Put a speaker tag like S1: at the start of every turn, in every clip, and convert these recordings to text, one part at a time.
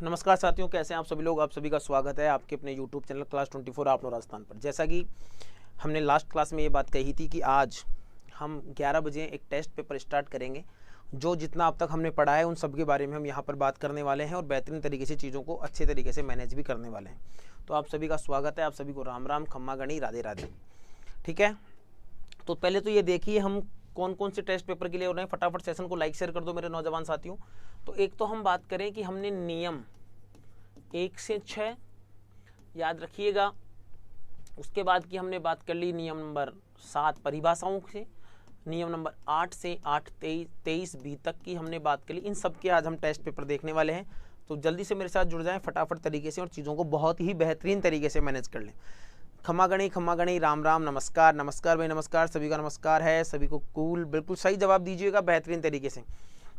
S1: नमस्कार साथियों, कैसे हैं आप सभी लोग। आप सभी का स्वागत है आपके अपने YouTube चैनल क्लास 24 आप राजस्थान पर। जैसा कि हमने लास्ट क्लास में ये बात कही थी कि आज हम 11 बजे एक टेस्ट पेपर स्टार्ट करेंगे। जो जितना अब तक हमने पढ़ा है उन सब के बारे में हम यहाँ पर बात करने वाले हैं और बेहतरीन तरीके से चीज़ों को अच्छे तरीके से मैनेज भी करने वाले हैं। तो आप सभी का स्वागत है, आप सभी को राम राम, खम्मा गणी, राधे राधे। ठीक है, तो पहले तो ये देखिए हम कौन कौन से टेस्ट पेपर के लिए हो रहे हैं। फटाफट सेशन को लाइक शेयर कर दो मेरे नौजवान साथियों। तो एक तो हम बात करें कि हमने नियम 1 से 6 याद रखिएगा। उसके बाद की हमने बात कर ली नियम नंबर 7 परिभाषाओं से, नियम नंबर 8 से 8-23 बी तक की हमने बात कर ली। इन सब के आज हम टेस्ट पेपर देखने वाले हैं, तो जल्दी से मेरे साथ जुड़ जाएं फटाफट तरीके से और चीज़ों को बहुत ही बेहतरीन तरीके से मैनेज कर लें। खम्मा गणी, राम राम, नमस्कार नमस्कार भाई, नमस्कार सभी का, नमस्कार है सभी को। कूल, बिल्कुल सही जवाब दीजिएगा बेहतरीन तरीके से।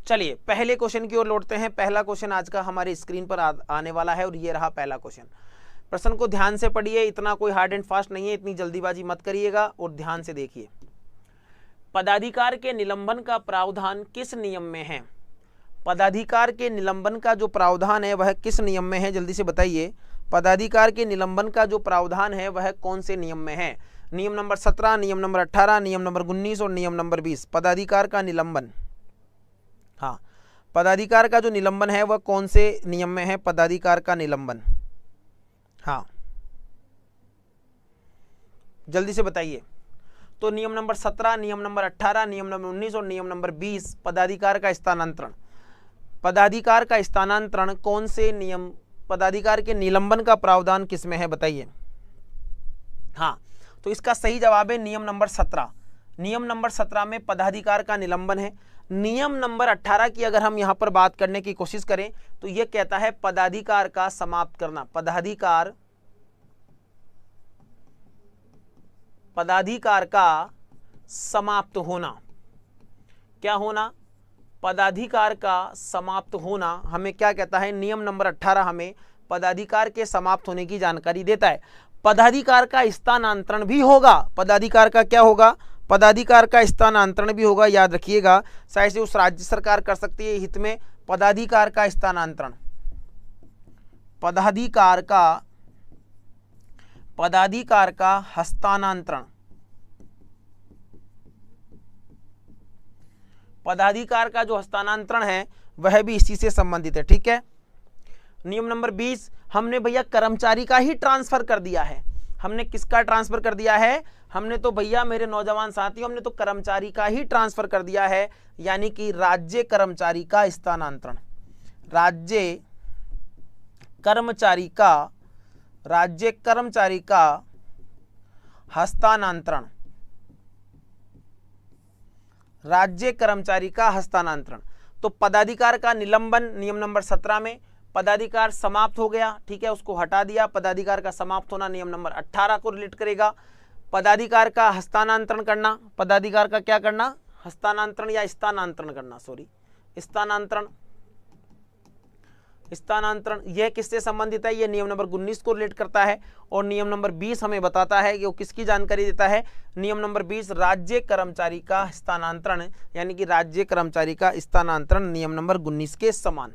S1: चलिए पहले क्वेश्चन की ओर लौटते हैं। पहला क्वेश्चन आज का हमारी स्क्रीन पर आने वाला है और ये रहा पहला क्वेश्चन। प्रश्न को ध्यान से पढ़िए, इतना कोई हार्ड एंड फास्ट नहीं है, इतनी जल्दीबाजी मत करिएगा और ध्यान से देखिए। पदाधिकार के निलंबन का प्रावधान किस नियम में है? पदाधिकार के निलंबन का जो प्रावधान है वह किस नियम में है, जल्दी से बताइए। पदाधिकार के निलंबन का जो प्रावधान है वह कौन से नियम में है? नियम नंबर 17, नियम नंबर 18, नियम नंबर 19 और नियम नंबर 20। पदाधिकार का निलंबन, हाँ, पदाधिकार का जो निलंबन है वह कौन से नियम में है? पदाधिकार का निलंबन, हाँ, जल्दी से बताइए। तो नियम नंबर 17, नियम नंबर 18, नियम नंबर 19 और नियम नंबर 20। पदाधिकार का स्थानांतरण, पदाधिकार का स्थानांतरण कौन से नियम, पदाधिकार के निलंबन का प्रावधान किस में है बताइए। हाँ, तो इसका सही जवाब है नियम नंबर 17। नियम नंबर 17 में पदाधिकार का निलंबन है। नियम नंबर 18 की अगर हम यहां पर बात करने की कोशिश करें तो यह कहता है पदाधिकार का समाप्त करना। पदाधिकार का समाप्त होना, क्या होना? पदाधिकार का समाप्त होना हमें क्या कहता है? नियम नंबर 18 हमें पदाधिकार के समाप्त होने की जानकारी देता है। पदाधिकार का स्थानांतरण भी होगा। पदाधिकार का क्या होगा? पदाधिकार का स्थानांतरण भी होगा, याद रखिएगा। शायद से उस राज्य सरकार कर सकती है हित में पदाधिकार का स्थानांतरण, पदाधिकार का हस्तांतरण, पदाधिकार का जो हस्तांतरण है वह भी इसी से संबंधित है। ठीक है, नियम नंबर 20 हमने भैया कर्मचारी का ही ट्रांसफर कर दिया है। हमने किसका ट्रांसफर कर दिया है? हमने तो भैया मेरे नौजवान साथियों, हमने तो कर्मचारी का ही ट्रांसफर कर दिया है, यानी कि राज्य कर्मचारी का स्थानांतरण, राज्य कर्मचारी का हस्तांतरण, राज्य कर्मचारी का हस्तांतरण। तो पदाधिकार का निलंबन नियम नंबर 17 में, पदाधिकार समाप्त हो गया, ठीक है, उसको हटा दिया। पदाधिकार का समाप्त होना नियम नंबर 18 को रिलेट करेगा। पदाधिकार का हस्तांतरण करना, पदाधिकार का क्या करना? हस्तांतरण या स्थानांतरण करना, सॉरी, स्थानांतरण यह किससे संबंधित है? यह नियम नंबर 19 को रिलेट करता है। और नियम नंबर 20 हमें बताता है कि वो किसकी जानकारी देता है? नियम नंबर 20 राज्य कर्मचारी का हस्तांतरण, यानी कि राज्य कर्मचारी का स्थानांतरण नियम नंबर 19 के समान।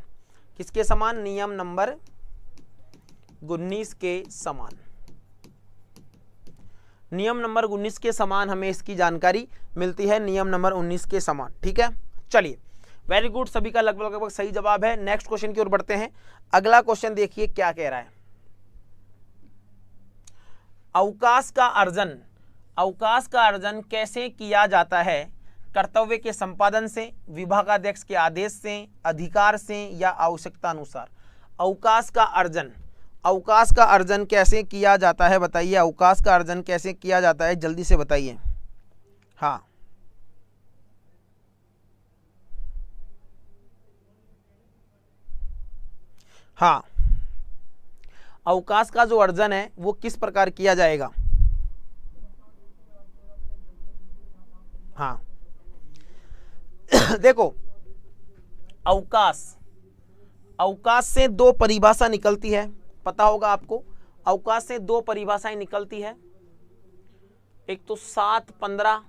S1: किसके समान? नियम नंबर 19 के समान। नियम नंबर 19 के समान हमें इसकी जानकारी मिलती है, नियम नंबर 19 के समान। ठीक है, चलिए, वेरी गुड, सभी का लगभग सही जवाब है। नेक्स्ट क्वेश्चन की ओर बढ़ते हैं। अगला क्वेश्चन देखिए क्या कह रहा है। अवकाश का अर्जन कैसे किया जाता है? कर्तव्य के संपादन से, विभागाध्यक्ष के आदेश से, अधिकार से या आवश्यकता अनुसार। अवकाश का अर्जन कैसे किया जाता है बताइए। अवकाश का अर्जन कैसे किया जाता है, जल्दी से बताइए। हाँ, हाँ, अवकाश का जो अर्जन है वो किस प्रकार किया जाएगा? हाँ देखो, अवकाश से दो परिभाषा निकलती है, पता होगा आपको। अवकाश से दो परिभाषाएं निकलती है, एक तो 7-15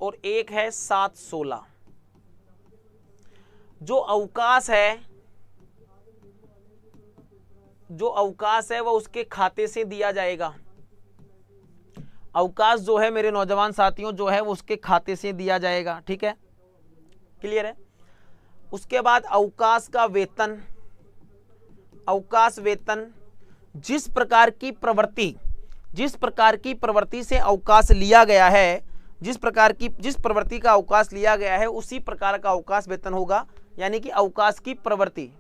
S1: और एक है 7-16। जो अवकाश है वह उसके खाते से दिया जाएगा। अवकाश जो है मेरे नौजवान साथियों जो है वो उसके खाते से दिया जाएगा। ठीक है, क्लियर है। उसके बाद अवकाश का वेतन, अवकाश वेतन जिस प्रकार की प्रवृत्ति से अवकाश लिया गया है, जिस प्रवृत्ति का अवकाश लिया गया है उसी प्रकार का अवकाश वेतन होगा। यानी कि अवकाश की प्रवृत्ति,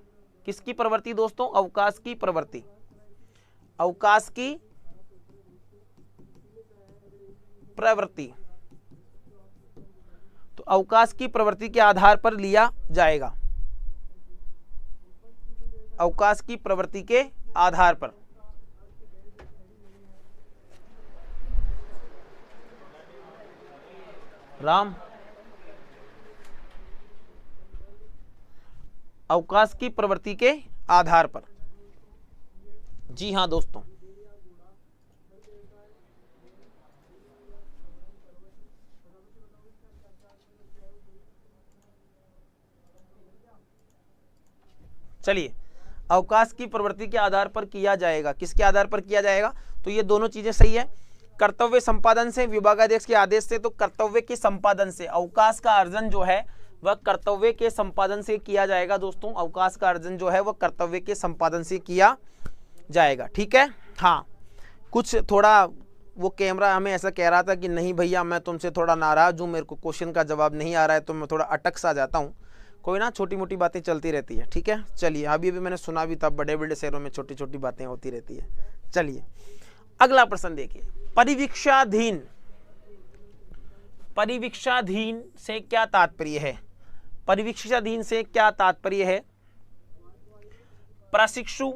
S1: किसकी प्रवृत्ति दोस्तों? अवकाश की प्रवृत्ति, अवकाश की प्रवृत्ति। तो अवकाश की प्रवृत्ति के आधार पर लिया जाएगा, अवकाश की प्रवृत्ति के आधार पर। राम, अवकाश की प्रवृत्ति के आधार पर। जी हां दोस्तों, चलिए, अवकाश की प्रवृत्ति के आधार पर किया जाएगा। किसके आधार पर किया जाएगा? तो ये दोनों चीजें सही है। कर्तव्य संपादन से, विभागाध्यक्ष के आदेश से, तो कर्तव्य के संपादन से अवकाश का अर्जन जो है वह कर्तव्य के संपादन से किया जाएगा दोस्तों। अवकाश का अर्जन जो है वह कर्तव्य के संपादन से किया जाएगा। ठीक है। हाँ, कुछ थोड़ा वो कैमरा हमें ऐसा कह रहा था कि नहीं भैया मैं तुमसे थोड़ा नाराज हूँ, मेरे को क्वेश्चन का जवाब नहीं आ रहा है, तो मैं थोड़ा अटक सा जाता हूँ। कोई ना, छोटी मोटी बातें चलती रहती है। ठीक है, चलिए, अभी मैंने सुना भी था बड़े बड़े शहरों में छोटी छोटी बातें होती रहती है। चलिए अगला प्रश्न देखिए, परिवीक्षाधीन। परिवीक्षाधीन से क्या तात्पर्य है? परिवीक्षाधीन से क्या तात्पर्य है? प्रशिक्षु,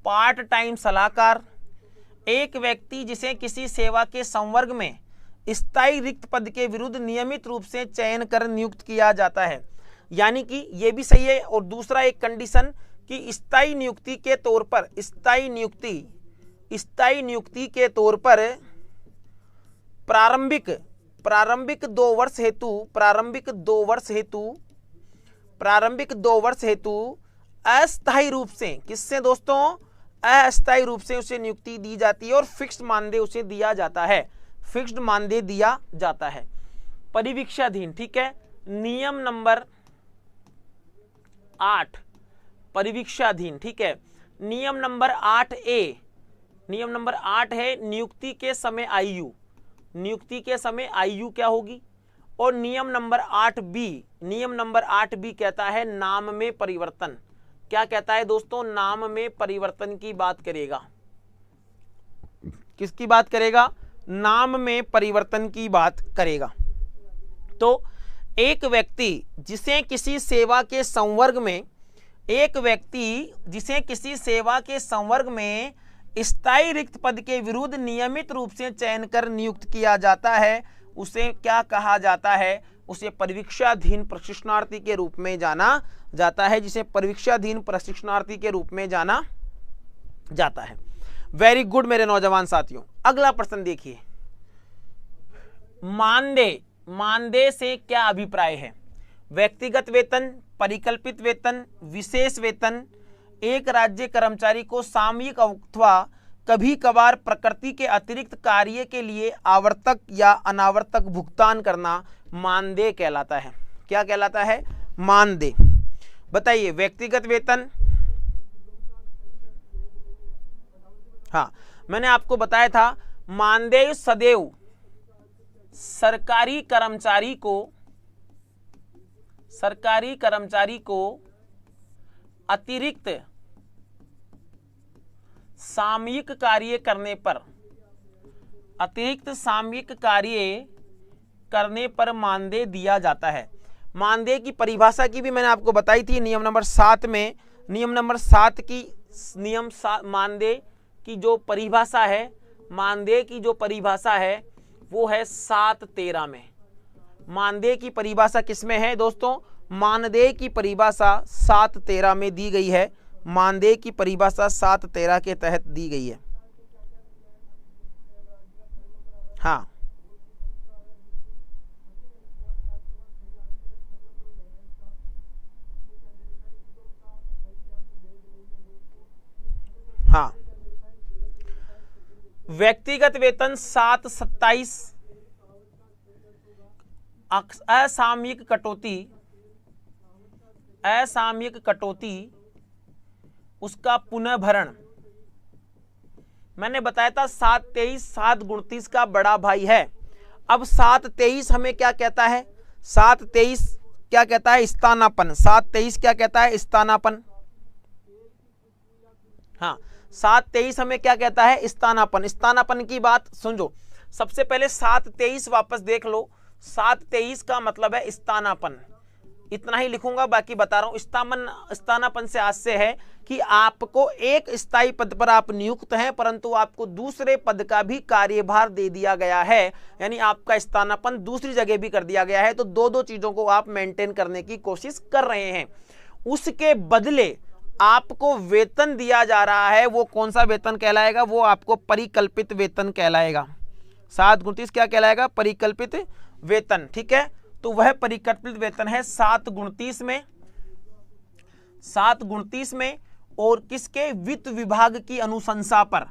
S1: पार्ट टाइम सलाहकार, एक व्यक्ति जिसे किसी सेवा के संवर्ग में स्थायी रिक्त पद के विरुद्ध नियमित रूप से चयन कर नियुक्त किया जाता है। यानी कि ये भी सही है। और दूसरा एक कंडीशन कि स्थायी नियुक्ति के तौर पर, स्थायी नियुक्ति के तौर पर प्रारंभिक 2 वर्ष हेतु अस्थायी रूप से, किससे दोस्तों? अस्थायी रूप से उसे नियुक्ति दी जाती है और फिक्स्ड मानदेय उसे दिया जाता है, फिक्स्ड मानदेय दिया जाता है। परिवीक्षाधीन। ठीक है, नियम नंबर 8 परिवीक्षाधीन। ठीक है, नियम नंबर 8A, नियम नंबर 8 है नियुक्ति के समय आयु, नियुक्ति के समय आयु क्या होगी? और नियम नंबर 8B कहता है नाम में परिवर्तन। क्या कहता है दोस्तों? नाम में परिवर्तन की बात करेगा। किसकी बात करेगा? नाम में परिवर्तन की बात करेगा। तो एक व्यक्ति जिसे किसी सेवा के संवर्ग में स्थायी रिक्त पद के विरुद्ध नियमित रूप से चयन कर नियुक्त किया जाता है, उसे क्या कहा जाता है? उसे परिवीक्षाधीन प्रशिक्षणार्थी के रूप में जाना जाता है, जिसे परिवीक्षाधीन प्रशिक्षणार्थी के रूप में जाना जाता है। वेरी गुड मेरे नौजवान साथियों। अगला प्रश्न देखिए, मानदेय से क्या अभिप्राय है? व्यक्तिगत वेतन, परिकल्पित वेतन, विशेष वेतन। एक राज्य कर्मचारी को सामयिक अथवा कभी कभार प्रकृति के अतिरिक्त कार्य के लिए आवर्तक या अनावर्तक भुगतान करना मानदेय कहलाता है। क्या कहलाता है? मानदेय। बताइए, व्यक्तिगत वेतन, हाँ मैंने आपको बताया था मानदेय सदैव सरकारी कर्मचारी को अतिरिक्त सामयिक कार्य करने पर मानदेय दिया जाता है। मानदेय की परिभाषा की भी मैंने आपको बताई थी नियम नंबर 7 में। मानदेय की जो परिभाषा है वो है 7-13 में। मानदेय की परिभाषा किसमें है दोस्तों? मानदेय की परिभाषा 7-13 में दी गई है। मानदेय की परिभाषा 7-13 के तहत दी गई है। हाँ, व्यक्तिगत वेतन 7/27, असामयिक कटौती उसका पुनः भरण। मैंने बताया था 7/23 7/29 का बड़ा भाई है। अब 7/23 हमें क्या कहता है, 7/23 क्या कहता है, स्थानापन्न। 7/23 क्या कहता है, स्थानापन्न। हाँ, 7/23 हमें क्या कहता है, स्थानापन्न। स्थानापन्न की बात समझो। सबसे पहले 7/23 वापस देख लो। 7/23 का मतलब है स्थानापन्न। इतना ही लिखूंगा, बाकी बता रहा हूं। स्थानापन्न से आशय है कि आपको एक स्थायी पद पर आप नियुक्त हैं, परंतु आपको दूसरे पद का भी कार्यभार दे दिया गया है, यानी आपका स्थानापन्न दूसरी जगह भी कर दिया गया है। तो दो चीजों को आप मेंटेन करने की कोशिश कर रहे हैं। उसके बदले आपको वेतन दिया जा रहा है, वो कौन सा वेतन कहलाएगा, वो आपको परिकल्पित वेतन कहलाएगा। 7/29 क्या कहलाएगा, परिकल्पित वेतन। ठीक है, तो वह परिकल्पित वेतन है 7/29 में, और किसके, वित्त विभाग की अनुशंसा पर।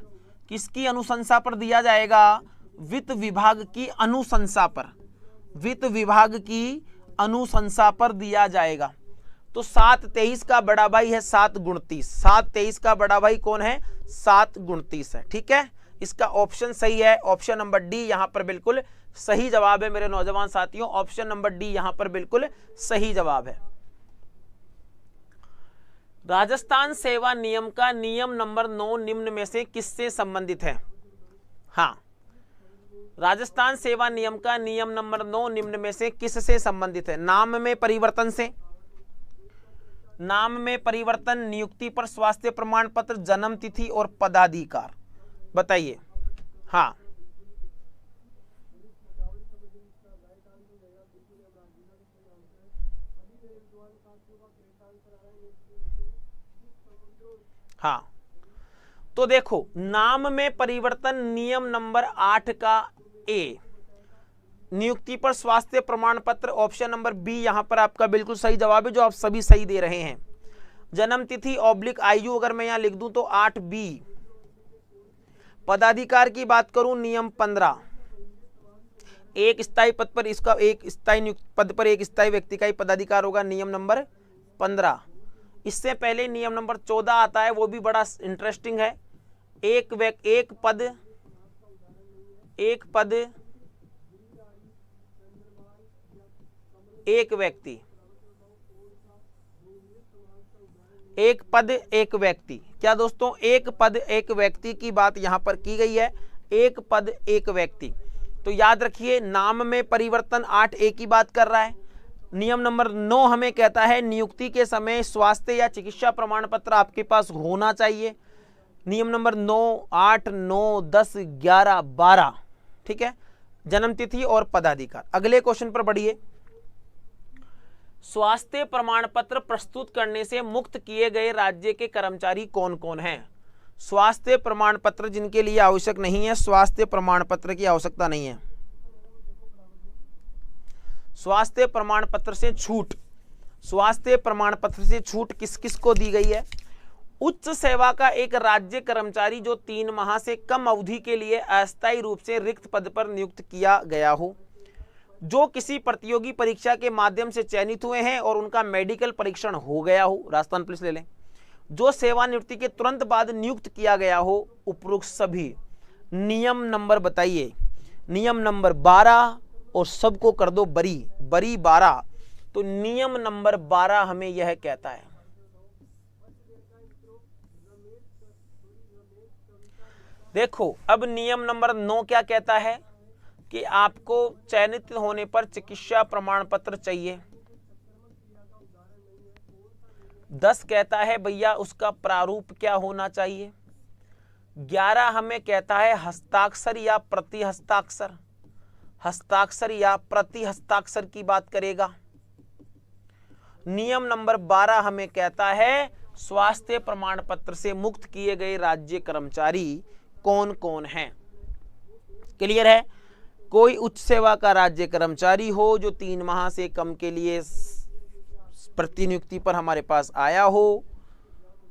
S1: किसकी अनुशंसा पर दिया जाएगा, वित्त विभाग की अनुशंसा पर। वित्त विभाग की अनुशंसा पर दिया जाएगा। तो 7/23 का बड़ा भाई है 7/29। 7/23 का बड़ा भाई कौन है, 7/29 है। ठीक है, इसका ऑप्शन सही है, ऑप्शन नंबर डी यहां पर बिल्कुल सही जवाब है मेरे नौजवान साथियों। ऑप्शन नंबर डी यहां पर बिल्कुल सही जवाब है। राजस्थान सेवा नियम का नियम नंबर 9 निम्न में से किससे संबंधित है। हाँ, राजस्थान सेवा नियम का नियम नंबर 9 निम्न में से किससे संबंधित है। नाम में परिवर्तन से। नाम में परिवर्तन, नियुक्ति पर स्वास्थ्य प्रमाण पत्र, जन्म तिथि और पदाधिकार। बताइए। हाँ, हाँ, तो देखो, नाम में परिवर्तन नियम नंबर 8 का ए, नियुक्ति पर स्वास्थ्य प्रमाण पत्र, ऑप्शन नंबर बी यहां पर आपका बिल्कुल सही जवाब है, जो आप सभी सही दे रहे हैं। जन्म तिथि / आयु अगर मैं यहां लिख दूं तो 8B। पदाधिकार की बात करूं, नियम 15, एक स्थायी पद पर इसका एक स्थायी पद पर एक स्थायी व्यक्ति का ही पदाधिकार होगा, नियम नंबर 15। इससे पहले नियम नंबर 14 आता है, वो भी बड़ा इंटरेस्टिंग है। एक पद एक व्यक्ति, एक पद एक व्यक्ति। क्या दोस्तों, एक पद एक व्यक्ति की बात यहां पर की गई है, एक पद एक व्यक्ति। तो याद रखिए, नाम में परिवर्तन 8A की बात कर रहा है। नियम नंबर 9 हमें कहता है नियुक्ति के समय स्वास्थ्य या चिकित्सा प्रमाण पत्र आपके पास होना चाहिए। नियम नंबर 9, 8, 9, 10, 11, 12। ठीक है, जन्म तिथि और पदाधिकार। अगले क्वेश्चन पर बढ़िए। स्वास्थ्य प्रमाण पत्र प्रस्तुत करने से मुक्त किए गए राज्य के कर्मचारी कौन कौन हैं। स्वास्थ्य प्रमाण पत्र जिनके लिए आवश्यक नहीं है, स्वास्थ्य प्रमाण पत्र की आवश्यकता नहीं है। स्वास्थ्य प्रमाण पत्र से छूट, स्वास्थ्य प्रमाण पत्र से छूट किस किस को दी गई है। उच्च सेवा का एक राज्य कर्मचारी जो 3 माह से कम अवधि के लिए अस्थायी रूप से रिक्त पद पर नियुक्त किया गया हो, जो किसी प्रतियोगी परीक्षा के माध्यम से चयनित हुए हैं और उनका मेडिकल परीक्षण हो गया हो, राजस्थान पुलिस ले लें, जो सेवानिवृत्ति के तुरंत बाद नियुक्त किया गया हो, उपरोक्त सभी। नियम नंबर बताइए, नियम नंबर 12 और सबको कर दो बरी 12। तो नियम नंबर 12 हमें यह कहता है, देखो अब नियम नंबर 9 क्या कहता है कि आपको चयनित होने पर चिकित्सा प्रमाण पत्र चाहिए। 10 कहता है भैया उसका प्रारूप क्या होना चाहिए। 11 हमें कहता है हस्ताक्षर या प्रति हस्ताक्षर, हस्ताक्षर या प्रति हस्ताक्षर की बात करेगा। नियम नंबर 12 हमें कहता है स्वास्थ्य प्रमाण पत्र से मुक्त किए गए राज्य कर्मचारी कौन कौन हैं। क्लियर है। कोई उच्च सेवा का राज्य कर्मचारी हो जो 3 माह से कम के लिए प्रतिनियुक्ति पर हमारे पास आया हो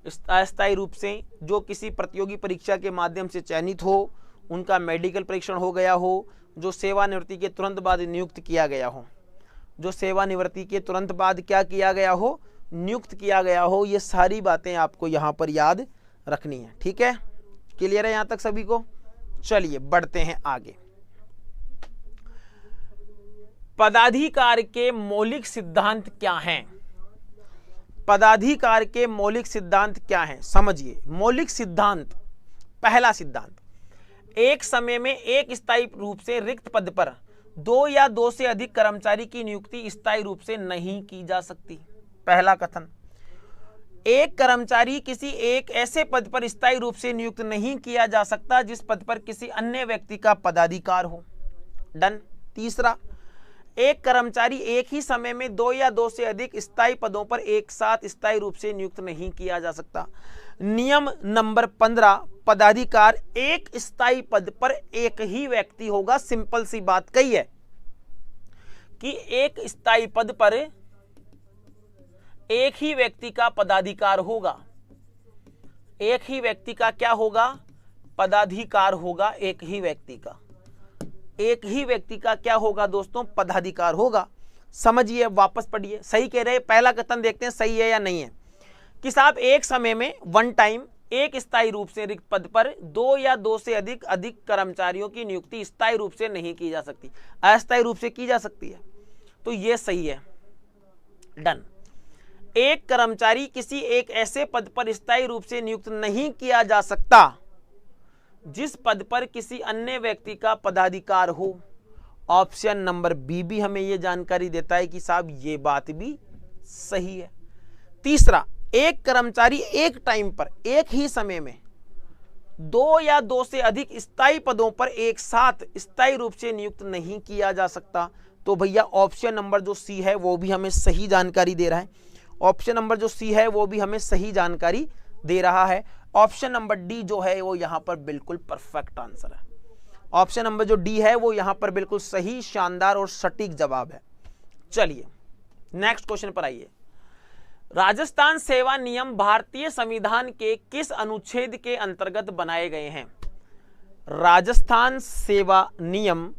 S1: अस्थायी रूप से, जो किसी प्रतियोगी परीक्षा के माध्यम से चयनित हो, उनका मेडिकल परीक्षण हो गया हो, जो सेवानिवृत्ति के तुरंत बाद नियुक्त किया गया हो, जो सेवानिवृत्ति के तुरंत बाद क्या किया गया हो, नियुक्त किया गया हो। ये सारी बातें आपको यहाँ पर याद रखनी है। ठीक है, क्लियर है यहाँ तक सभी को? चलिए बढ़ते हैं आगे। पदाधिकार के मौलिक सिद्धांत क्या हैं? पदाधिकार के मौलिक सिद्धांत क्या हैं? समझिए। मौलिक सिद्धांत, पहला सिद्धांत, एक समय में एक स्थायी रूप से रिक्त पद पर 2 या 2 से अधिक कर्मचारी की नियुक्ति स्थायी रूप से नहीं की जा सकती। पहला कथन, एक कर्मचारी किसी एक ऐसे पद पर स्थायी रूप से नियुक्त नहीं किया जा सकता जिस पद पर किसी अन्य व्यक्ति का पदाधिकार हो। डन। तीसरा, एक कर्मचारी एक ही समय में 2 या 2 से अधिक स्थायी पदों पर एक साथ स्थायी रूप से नियुक्त नहीं किया जा सकता। नियम नंबर 15, पदाधिकार एक स्थायी पद पर एक ही व्यक्ति होगा। सिंपल सी बात कही है कि एक स्थायी पद पर एक ही व्यक्ति का पदाधिकार होगा। एक ही व्यक्ति का क्या होगा? पदाधिकार होगा। एक ही व्यक्ति का, एक ही व्यक्ति का क्या होगा दोस्तों? पदाधिकार होगा। समझिए, वापस पढ़िए। सही कह रहे हैं? पहला कथन देखते हैं सही है या नहीं है। कि साहब एक समय में वन टाइम एक स्थायी रूप से रिक्त पद पर 2 या 2 से अधिक कर्मचारियों की नियुक्ति स्थायी रूप से नहीं की जा सकती, अस्थायी रूप से की जा सकती है। तो ये सही है। डन। एक कर्मचारी किसी एक ऐसे पद पर स्थायी रूप से नियुक्त नहीं किया जा सकता जिस पद पर किसी अन्य व्यक्ति का पदाधिकार हो। ऑप्शन नंबर बी भी हमें यह जानकारी देता है कि साहब ये बात भी सही है। तीसरा, एक कर्मचारी एक टाइम पर एक ही समय में 2 या 2 से अधिक स्थायी पदों पर एक साथ स्थायी रूप से नियुक्त नहीं किया जा सकता। तो भैया ऑप्शन नंबर जो सी है वो भी हमें सही जानकारी दे रहा है। ऑप्शन नंबर जो सी है वो भी हमें सही जानकारी दे रहा है। ऑप्शन नंबर डी जो है वो यहां पर बिल्कुल परफेक्ट आंसर है। ऑप्शन नंबर जो डी है वो यहां पर बिल्कुल सही, शानदार और सटीक जवाब है। चलिए नेक्स्ट क्वेश्चन पर आइए। राजस्थान सेवा नियम भारतीय संविधान के किस अनुच्छेद के अंतर्गत बनाए गए हैं? राजस्थान सेवा नियम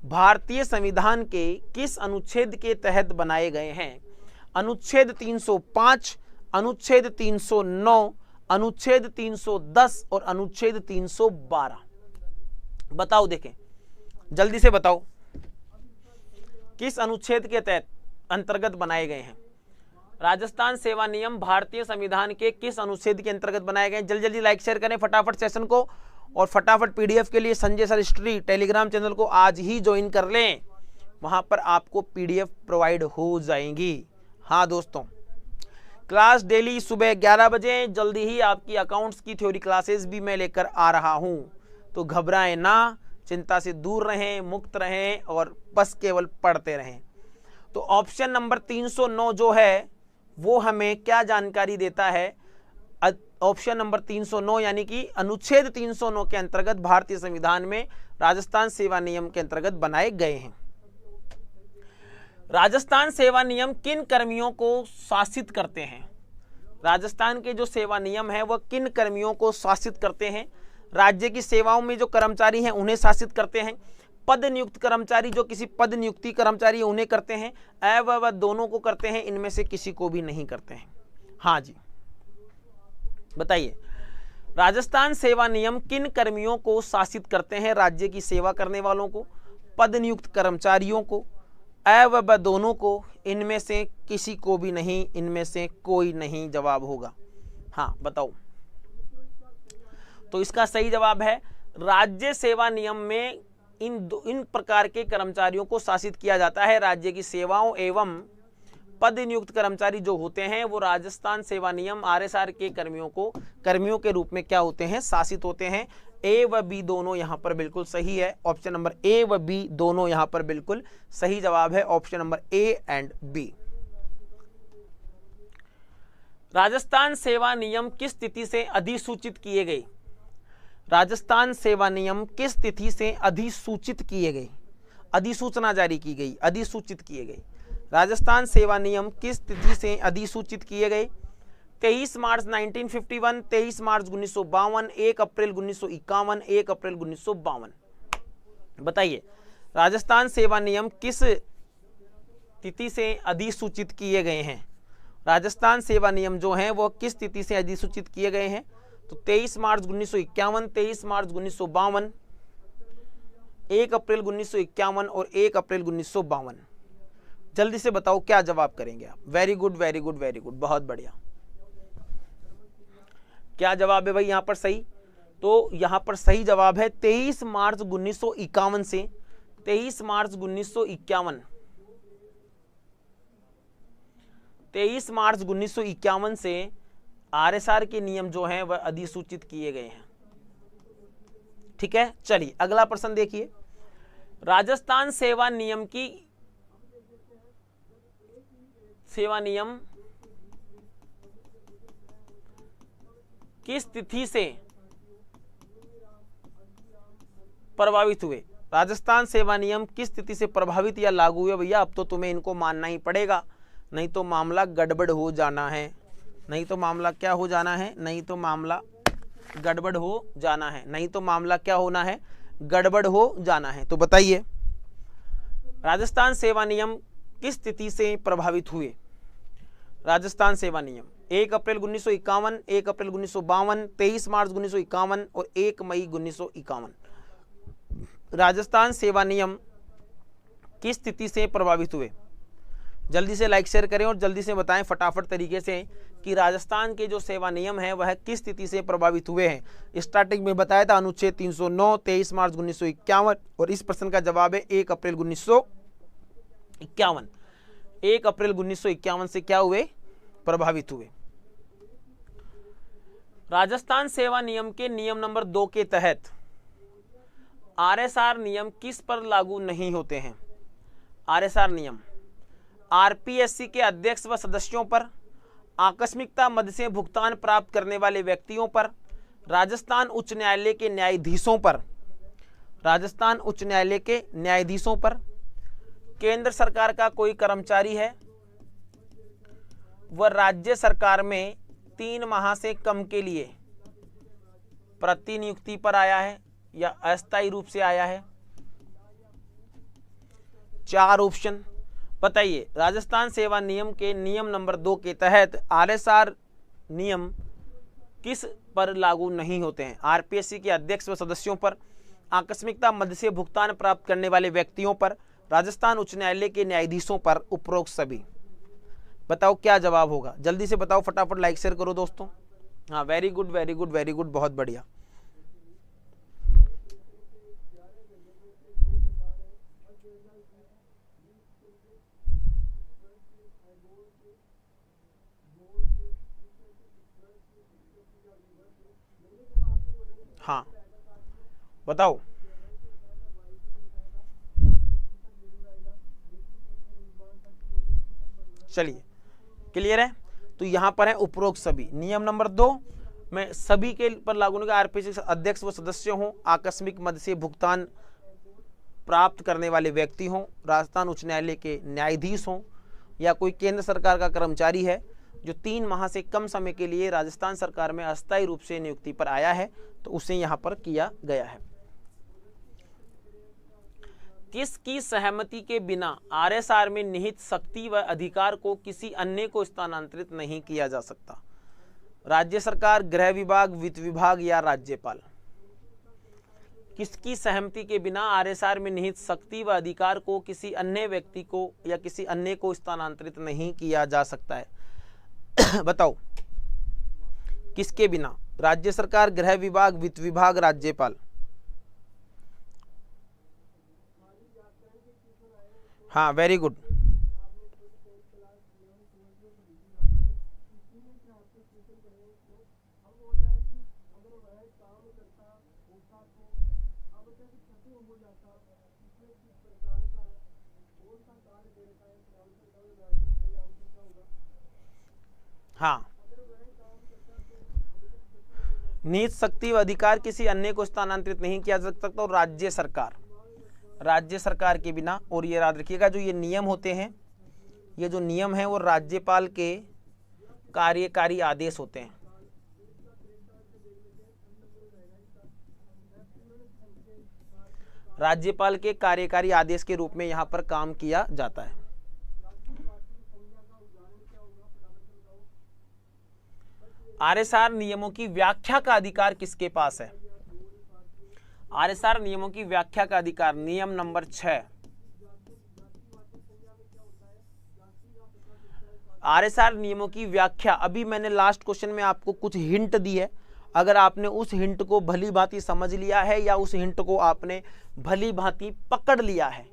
S1: भारतीय संविधान के किस अनुच्छेद के तहत बनाए गए हैं? अनुच्छेद 305, अनुच्छेद 309, अनुच्छेद 310 और अनुच्छेद 312। बताओ, देखें जल्दी से बताओ किस अनुच्छेद के तहत अंतर्गत बनाए गए हैं? राजस्थान सेवा नियम भारतीय संविधान के किस अनुच्छेद के अंतर्गत बनाए गए हैं? जल्दी जल्दी लाइक शेयर करें फटाफट सेशन को, और फटाफट पीडीएफ के लिए Sanjay sir history Telegram channel को आज ही ज्वाइन कर लें। वहां पर आपको पीडीएफ प्रोवाइड हो जाएंगी। हाँ दोस्तों, क्लास डेली सुबह 11 बजे, जल्दी ही आपकी अकाउंट्स की थ्योरी क्लासेस भी मैं लेकर आ रहा हूं। तो घबराएं ना, चिंता से दूर रहें, मुक्त रहें और बस केवल पढ़ते रहें। तो ऑप्शन नंबर 309 जो है वो हमें क्या जानकारी देता है? ऑप्शन नंबर 309 यानी कि अनुच्छेद 309 के अंतर्गत भारतीय संविधान में राजस्थान सेवा नियम के अंतर्गत बनाए गए हैं। राजस्थान सेवा नियम किन कर्मियों को शासित करते हैं? राजस्थान के जो सेवा नियम है वह किन कर्मियों को शासित करते हैं? राज्य की सेवाओं में जो कर्मचारी हैं उन्हें शासित करते हैं। पद नियुक्त कर्मचारी, जो किसी पद नियुक्ति कर्मचारी उन्हें करते हैं। व दोनों को करते हैं, इनमें से किसी को भी नहीं करते हैं। हाँ जी बताइए, राजस्थान सेवा नियम किन कर्मियों को शासित करते हैं? राज्य की सेवा करने वालों को, पद नियुक्त कर्मचारियों को, व दोनों को, इनमें से किसी को भी नहीं, इनमें से कोई नहीं जवाब होगा। हाँ बताओ। तो इसका सही जवाब है राज्य सेवा नियम में इन प्रकार के कर्मचारियों को शासित किया जाता है। राज्य की सेवाओं एवं पद नियुक्त कर्मचारी जो होते हैं वो राजस्थान सेवा नियम आरएसआर के कर्मियों के रूप में क्या होते हैं? शासित होते हैं। ए व बी दोनों यहां पर बिल्कुल सही है। ऑप्शन नंबर ए व बी दोनों यहां पर बिल्कुल सही जवाब है। Option number A and B. Rajasthan सेवा नियम किस तिथि से अधिसूचित किए गए? राजस्थान सेवा नियम किस तिथि से अधिसूचित किए गए? अधिसूचना जारी की गई, अधिसूचित किए गए। राजस्थान सेवा नियम किस तिथि से अधिसूचित किए गए? 23 मार्च 1951, 23 मार्च 1952, 1 अप्रैल 1951, 1 अप्रैल 1952। बताइए राजस्थान सेवा नियम किस तिथि से अधिसूचित किए गए हैं? राजस्थान सेवा नियम जो हैं वो किस तिथि से अधिसूचित किए गए हैं? तो 23 मार्च 1951, 23 मार्च 1952, 1 अप्रैल 1951 और 1 अप्रैल 1952। जल्दी से बताओ क्या जवाब करेंगे आप? Very good very good very good, बहुत बढ़िया। क्या जवाब है भाई यहां पर सही? तो यहां पर सही जवाब है 23 मार्च 1951 से 23 मार्च 1951, 23 मार्च 1951 से आरएसआर के नियम जो हैं वह अधिसूचित किए गए हैं। ठीक है, चलिए अगला प्रश्न देखिए। राजस्थान सेवा नियम किस तिथि से प्रभावित हुए? राजस्थान सेवा नियम किस तिथि से प्रभावित या लागू हुए? भैया अब तो तुम्हें इनको मानना ही पड़ेगा, नहीं तो मामला गड़बड़ हो जाना है। नहीं तो मामला क्या हो जाना है? नहीं तो मामला गड़बड़ हो जाना है। नहीं तो मामला क्या होना है? गड़बड़ हो जाना है। तो बताइए राजस्थान सेवा नियम किस तिथि से प्रभावित हुए? राजस्थान सेवा नियम 1 अप्रैल 1951, 1 अप्रैल 1952, 23 मार्च 1951 और 1 मई 1951। राजस्थान सेवा नियम किस तिथि से प्रभावित हुए? जल्दी से लाइक शेयर करें और जल्दी से बताएं फटाफट तरीके से कि राजस्थान के जो सेवा नियम है वह किस तिथि से प्रभावित हुए हैं। स्टार्टिंग में बताया था अनुच्छेद 309, 23 मार्च 1951 और इस प्रश्न का जवाब है 1 अप्रैल 1951। 1 अप्रैल 1951 से क्या हुए? प्रभावित हुए। राजस्थान सेवा नियम के नियम नंबर 2 के तहत आरएसआर नियम किस पर लागू नहीं होते हैं? आरएसआर नियम आरपीएससी के अध्यक्ष व सदस्यों पर, आकस्मिकता मद से भुगतान प्राप्त करने वाले व्यक्तियों पर, राजस्थान उच्च न्यायालय के न्यायाधीशों पर, राजस्थान उच्च न्यायालय के न्यायाधीशों पर, केंद्र सरकार का कोई कर्मचारी है वह राज्य सरकार में 3 माह से कम के लिए प्रतिनियुक्ति पर आया है या अस्थायी रूप से आया है। 4 ऑप्शन बताइए। राजस्थान सेवा नियम के नियम नंबर 2 के तहत आरएसआर नियम किस पर लागू नहीं होते हैं? आरपीएससी के अध्यक्ष व सदस्यों पर, आकस्मिकता मद से भुगतान प्राप्त करने वाले व्यक्तियों पर, राजस्थान उच्च न्यायालय के न्यायाधीशों पर, उपरोक्त सभी। बताओ क्या जवाब होगा? जल्दी से बताओ फटाफट, लाइक शेयर करो दोस्तों। हाँ very good very good very good, बहुत बढ़िया। हाँ बताओ। चलिए क्लियर है। तो यहां पर है उपरोक्त सभी। नियम नंबर 2 में सभी के पर लागू होगा। आरपीएससी अध्यक्ष व सदस्य हों, आकस्मिक मद से भुगतान प्राप्त करने वाले व्यक्ति हों, राजस्थान उच्च न्यायालय के न्यायाधीश हों या कोई केंद्र सरकार का कर्मचारी है जो 3 माह से कम समय के लिए राजस्थान सरकार में अस्थायी रूप से नियुक्ति पर आया है, तो उसे यहां पर किया गया है। किसकी सहमति के बिना आरएसआर में निहित शक्ति व अधिकार को किसी अन्य को स्थानांतरित नहीं किया जा सकता? राज्य सरकार, गृह विभाग, वित्त विभाग या राज्यपाल? किसकी सहमति के बिना आरएसआर में निहित शक्ति व अधिकार को किसी अन्य व्यक्ति को या किसी अन्य को स्थानांतरित नहीं किया जा सकता है? बताओ किसके बिना? राज्य सरकार, गृह विभाग, वित्त विभाग, राज्यपाल? हाँ वेरी गुड। हाँ निहित शक्ति व अधिकार किसी अन्य को स्थानांतरित नहीं किया जा सकता। और राज्य सरकार के बिना। और ये याद रखिएगा जो ये नियम होते हैं, ये जो नियम है वो राज्यपाल के कार्यकारी आदेश होते हैं। राज्यपाल के कार्यकारी आदेश के रूप में यहां पर काम किया जाता है। आरएसआर नियमों की व्याख्या का अधिकार किसके पास है? आरएसआर नियमों की व्याख्या का अधिकार नियम नंबर 6। आरएसआर नियमों की व्याख्या, अभी मैंने लास्ट क्वेश्चन में आपको कुछ हिंट दी है, अगर आपने उस हिंट को भली भांति समझ लिया है या उस हिंट को आपने भली भांति पकड़ लिया है,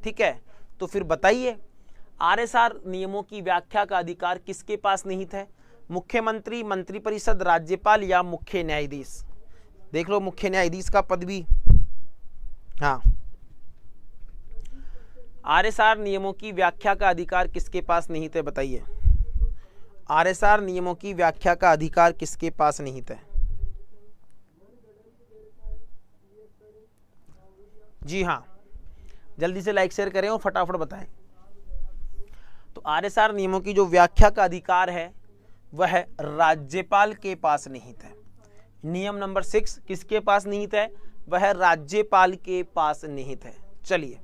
S1: ठीक है, तो फिर बताइए आरएसआर नियमों की व्याख्या का अधिकार किसके पास निहित है? मुख्यमंत्री, मंत्रिपरिषद, राज्यपाल या मुख्य न्यायाधीश? देख लो मुख्य न्यायाधीश का पद भी। हाँ, आरएसआर नियमों की व्याख्या का अधिकार किसके पास निहित है? बताइए आरएसआर नियमों की व्याख्या का अधिकार किसके पास निहित है? जी हाँ, जल्दी से लाइक शेयर करें और फटाफट बताएं। तो आरएसआर नियमों की जो व्याख्या का अधिकार है वह राज्यपाल के पास निहित है। नियम नंबर 6 किसके पास निहित है? वह राज्यपाल के पास निहित है। चलिए,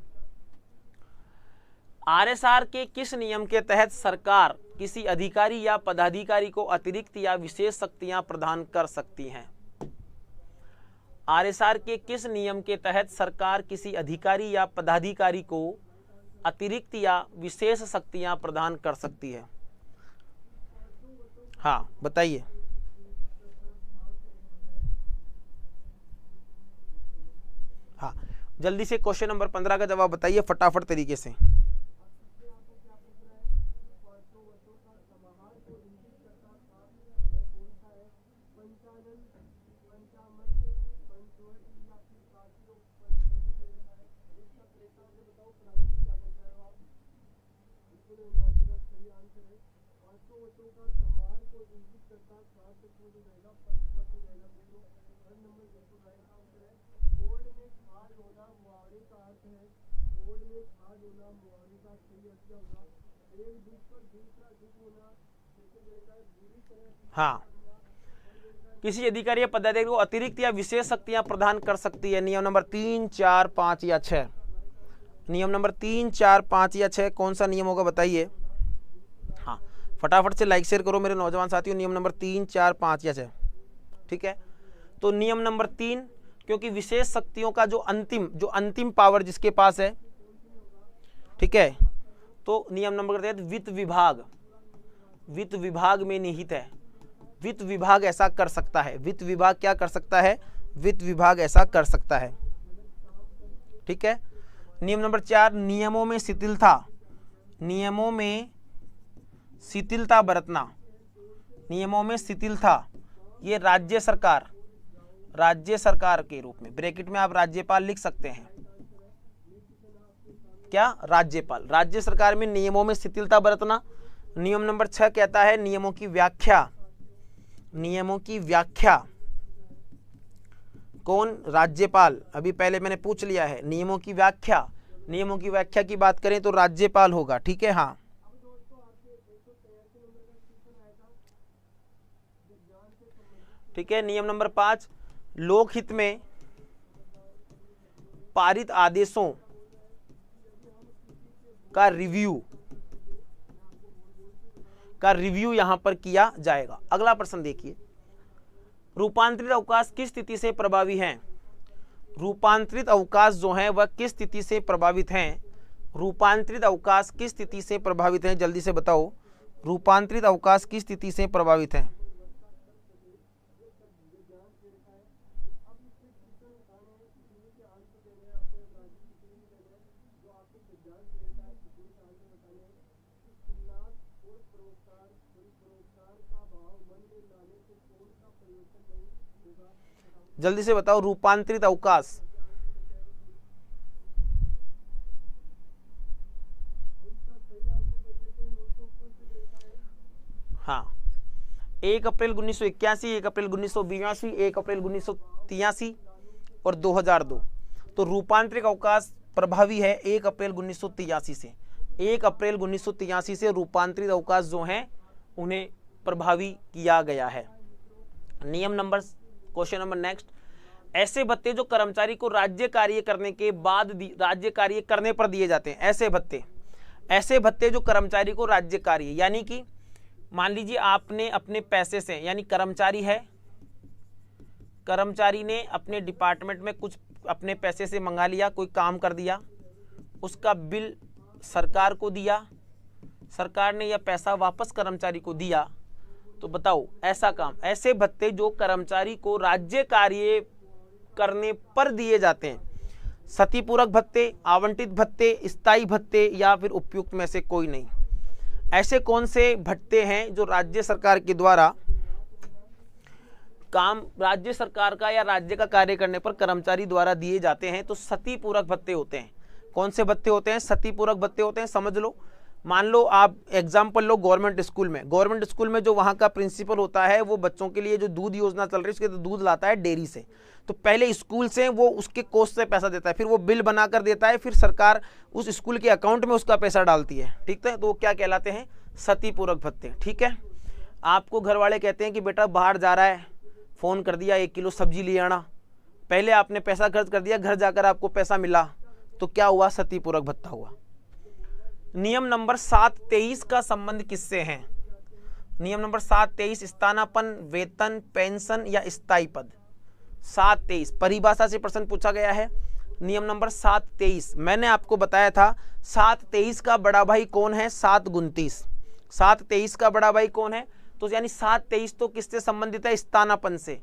S1: आरएसआर के किस नियम के तहत सरकार किसी अधिकारी या पदाधिकारी को अतिरिक्त या विशेष शक्तियां प्रदान कर सकती हैं? आरएसआर के किस नियम के तहत सरकार किसी अधिकारी या पदाधिकारी को अतिरिक्त या विशेष शक्तियां प्रदान कर सकती है? हाँ बताइए। हाँ, जल्दी से क्वेश्चन नंबर 15 का जवाब बताइए फटाफट तरीके से। हाँ, किसी अधिकारी या पदाधिकारी को अतिरिक्त या विशेष शक्तियां प्रदान कर सकती है। नियम नंबर 3, 4, 5 या 6? नियम नंबर 3, 4, 5 या 6 कौन सा नियम होगा बताइए। हाँ, फटाफट से लाइक शेयर करो मेरे नौजवान साथियों। नियम नंबर 3, 4, 5 या 6, ठीक है। तो नियम नंबर 3, क्योंकि विशेष शक्तियों का जो अंतिम पावर जिसके पास है, ठीक है, तो नियम नंबर के तहत वित्त विभाग में निहित है। वित्त विभाग ऐसा कर सकता है। वित्त विभाग क्या कर सकता है? वित्त विभाग ऐसा कर सकता है, ठीक है। नियम नंबर 4, नियमों में शिथिलता। नियमों में शिथिलता बरतना। नियमों में शिथिलता, ये राज्य सरकार के रूप में, ब्रैकेट में आप राज्यपाल लिख सकते हैं। क्या? राज्यपाल। राज्य सरकार में नियमों में शिथिलता बरतना। नियम नंबर 6 कहता है नियमों की व्याख्या। नियमों की व्याख्या कौन? राज्यपाल। अभी पहले मैंने पूछ लिया है। नियमों की व्याख्या की बात करें तो राज्यपाल होगा, ठीक है। हाँ, ठीक है। नियम नंबर 5, लोकहित में पारित आदेशों का रिव्यू यहां पर किया जाएगा। अगला प्रश्न देखिए, रूपांतरित अवकाश किस स्थिति से प्रभावी हैं? रूपांतरित अवकाश जो है वह किस स्थिति से प्रभावित हैं? रूपांतरित अवकाश किस स्थिति से प्रभावित हैं? जल्दी से बताओ, रूपांतरित अवकाश किस स्थिति से प्रभावित हैं? जल्दी से बताओ, रूपांतरित अवकाश। हाँ, 1 अप्रैल 1981, 1 अप्रैल 1982, 1 अप्रैल 1983 और 2002। तो रूपांतरित अवकाश प्रभावी है 1 अप्रैल 1983 से। 1 अप्रैल 1983 से रूपांतरित अवकाश जो हैं उन्हें प्रभावी किया गया है। नियम नंबर, क्वेश्चन नंबर नेक्स्ट, ऐसे भत्ते जो कर्मचारी को राज्य कार्य करने के बाद राज्य कार्य करने पर दिए जाते हैं। ऐसे भत्ते जो कर्मचारी को राज्य कार्य, यानी कि मान लीजिए आपने अपने पैसे से, यानी कर्मचारी ने अपने डिपार्टमेंट में कुछ अपने पैसे से मंगा लिया, कोई काम कर दिया, उसका बिल सरकार को दिया, सरकार ने यह पैसा वापस कर्मचारी को दिया, तो बताओ ऐसा काम, ऐसे भत्ते जो कर्मचारी को राज्य कार्य करने पर दिए जाते हैं, क्षतिपूरक भत्ते, आवंटित भत्ते, स्थायी भत्ते या फिर उपयुक्त में से कोई नहीं। ऐसे कौन से भत्ते हैं जो राज्य सरकार के द्वारा काम, राज्य सरकार का या राज्य का कार्य करने पर कर्मचारी द्वारा दिए जाते हैं? तो क्षतिपूरक भत्ते होते हैं। कौन से भत्ते होते हैं? क्षतिपूरक भत्ते होते हैं। समझ लो, मान लो आप एग्जाम्पल लो गवर्नमेंट स्कूल में जो वहाँ का प्रिंसिपल होता है वो बच्चों के लिए जो दूध योजना चल रही है उसके तो दूध लाता है डेयरी से, तो पहले स्कूल से वो उसके कोष से पैसा देता है, फिर वो बिल बनाकर देता है, फिर सरकार उस स्कूल के अकाउंट में उसका पैसा डालती है। ठीक है, तो वो क्या कहलाते हैं? क्षतिपूरक भत्ते। ठीक है, आपको घर वाले कहते हैं कि बेटा बाहर जा रहा है, फ़ोन कर दिया 1 किलो सब्जी ले आना, पहले आपने पैसा खर्च कर दिया, घर जाकर आपको पैसा मिला, तो क्या हुआ? क्षतिपूरक भत्ता हुआ। नियम नंबर 723 का संबंध किससे है? नियम नंबर 723, स्थानापन्न, वेतन, पेंशन या स्थायी पद। 723 परिभाषा से प्रश्न पूछा गया है। नियम नंबर 723 मैंने आपको बताया था, 723 का बड़ा भाई कौन है? 729। 723 का बड़ा भाई कौन है? तो यानी 723 तो किससे संबंधित है? स्थानापन्न से।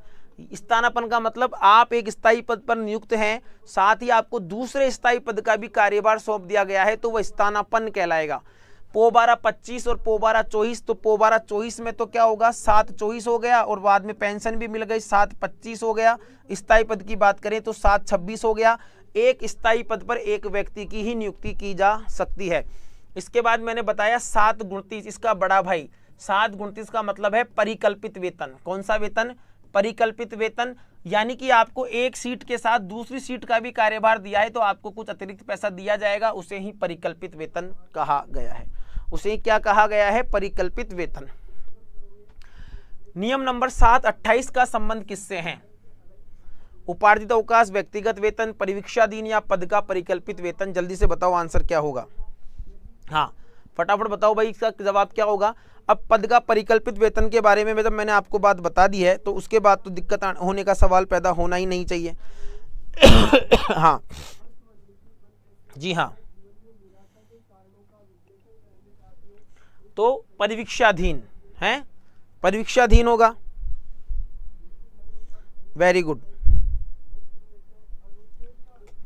S1: स्थानापन्न का मतलब आप एक स्थायी पद पर नियुक्त हैं, साथ ही आपको दूसरे स्थायी पद का भी कार्यभार सौंप दिया गया है, तो वह स्थानापन्न कहलाएगा। पो 12 25 और पो 12 24, तो पो 12 24 में तो क्या होगा? 7 24 हो गया, और बाद में पेंशन भी मिल गई, 7 25 हो गया। स्थायी पद की बात करें तो 7 26 हो गया। एक स्थायी पद पर एक व्यक्ति की ही नियुक्ति की जा सकती है। इसके बाद मैंने बताया 7 29, इसका बड़ा भाई। 7 29 का मतलब है परिकल्पित वेतन। कौन सा वेतन? परिकल्पित वेतन, यानी कि आपको एक सीट के साथ दूसरी सीट का भी कार्यभार दिया है तो आपको कुछ अतिरिक्त पैसा दिया जाएगा, उसे ही परिकल्पित वेतन कहा गया है। उसे क्या कहा गया है? परिकल्पित वेतन। नियम नंबर 728 का संबंध किससे है? उपार्जित अवकाश, व्यक्तिगत वेतन, परिवीक्षाधीन या पद का परिकल्पित वेतन। जल्दी से बताओ आंसर क्या होगा? हाँ फटाफट बताओ भाई, इसका जवाब क्या होगा? अब पद का परिकल्पित वेतन के बारे में जब मैंने आपको बात बता दी है तो उसके बाद तो दिक्कत होने का सवाल पैदा होना ही नहीं चाहिए। हाँ जी हाँ, तो परिवीक्षाधीन है, परिवीक्षाधीन होगा। Very good.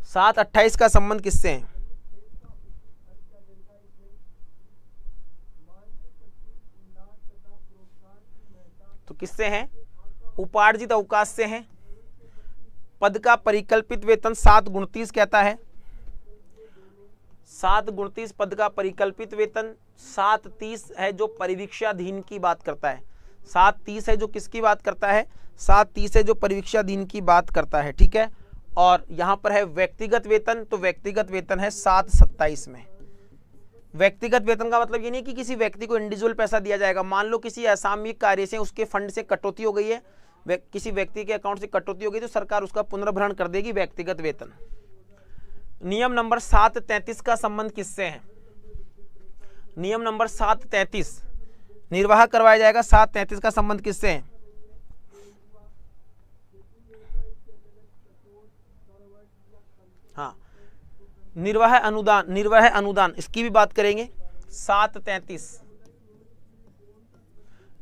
S1: 728 का संबंध किससे है? तो किससे है? उपार्जित अवकाश से है। पद का परिकल्पित वेतन 7 29 कहता है। 7 29 पद का परिकल्पित वेतन। 7 30 है जो परिवीक्षाधीन की बात करता है। 7 30 है जो किसकी बात करता है? 7 30 है जो परिवीक्षाधीन की बात करता है। ठीक है, और यहां पर है व्यक्तिगत वेतन, तो व्यक्तिगत वेतन है 7 27 में। व्यक्तिगत वेतन का मतलब ये नहीं कि किसी व्यक्ति को इंडिविजुअल पैसा दिया जाएगा। मान लो किसी असामयिक कार्य से उसके फंड से कटौती हो गई है, किसी व्यक्ति के अकाउंट से कटौती हो गई तो सरकार उसका पुनर्भरण कर देगी, व्यक्तिगत वेतन। नियम नंबर 733 का संबंध किससे है? नियम नंबर 733 निर्वाह करवाया जाएगा। 733 का संबंध किससे है? हाँ, निर्वाह अनुदान, निर्वाह अनुदान, इसकी भी बात करेंगे। 733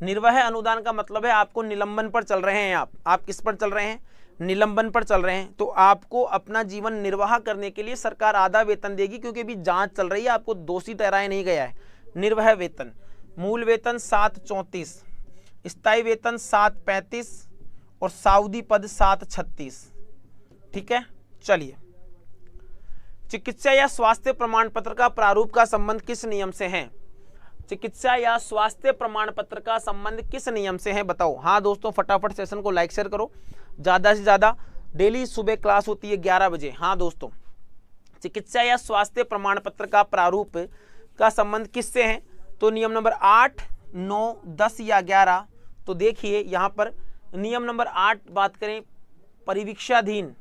S1: निर्वाह अनुदान का मतलब है आपको निलंबन पर चल रहे हैं, आप किस पर चल रहे हैं? निलंबन पर चल रहे हैं, तो आपको अपना जीवन निर्वाह करने के लिए सरकार आधा वेतन देगी, क्योंकि अभी जांच चल रही है, आपको दोषी ठहराया नहीं गया है। निर्वाह वेतन, मूल वेतन 7 34, स्थायी वेतन 7 35 और साउदी पद 7 36। ठीक है, चलिए। चिकित्सा या स्वास्थ्य प्रमाण पत्र का प्रारूप का संबंध किस नियम से है? चिकित्सा या स्वास्थ्य प्रमाण पत्र का संबंध किस नियम से है? बताओ। हाँ दोस्तों, फटाफट सेशन को लाइक शेयर करो, ज़्यादा से ज़्यादा। डेली सुबह क्लास होती है 11 बजे। हाँ दोस्तों, चिकित्सा या स्वास्थ्य प्रमाण पत्र का प्रारूप का संबंध किससे है? तो नियम नंबर 8, 9, 10 या 11, तो देखिए यहाँ पर नियम नंबर 8 बात करें परिवीक्षाधीन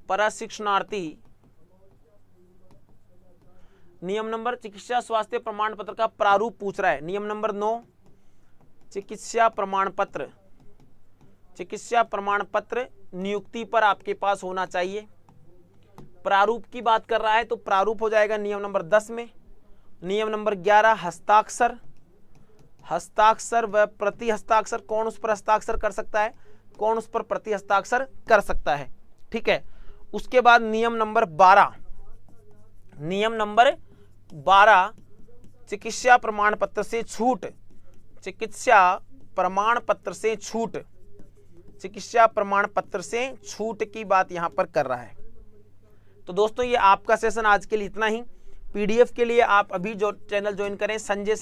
S1: प्रशिक्षणार्थी, नियम नंबर चिकित्सा स्वास्थ्य प्रमाण पत्र का प्रारूप पूछ रहा है। नियम नंबर 9 चिकित्सा प्रमाण पत्र नियुक्ति पर आपके पास होना चाहिए। प्रारूप की बात कर रहा है तो प्रारूप हो जाएगा नियम नंबर 10 में। नियम नंबर 11 हस्ताक्षर व प्रति हस्ताक्षर, कौन उस पर हस्ताक्षर कर सकता है, कौन उस पर प्रति हस्ताक्षर कर सकता है, ठीक है। उसके बाद नियम नंबर 12 चिकित्सा प्रमाण पत्र से छूट, चिकित्सा प्रमाण पत्र से छूट की बात यहां पर कर रहा है। तो दोस्तों ये आपका सेशन आज के लिए इतना ही। पीडीएफ के लिए आप अभी जो चैनल ज्वाइन करें Sanjay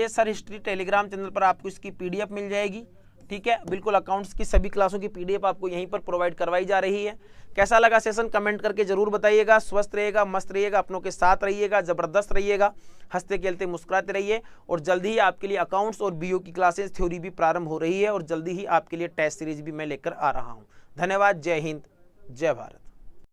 S1: sir history Telegram channel पर आपको इसकी पीडीएफ मिल जाएगी, ठीक है। बिल्कुल अकाउंट्स की सभी क्लासों की पीडीएफ आपको यहीं पर प्रोवाइड करवाई जा रही है। कैसा लगा सेशन कमेंट करके जरूर बताइएगा। स्वस्थ रहिएगा, मस्त रहिएगा, अपनों के साथ रहिएगा, जबरदस्त रहिएगा, हंसते खेलते मुस्कुराते रहिए। और जल्दी ही आपके लिए अकाउंट्स और बीओ की क्लासेस थ्योरी भी प्रारंभ हो रही है और जल्दी ही आपके लिए टेस्ट सीरीज भी मैं लेकर आ रहा हूँ। धन्यवाद। जय हिंद, जय भारत।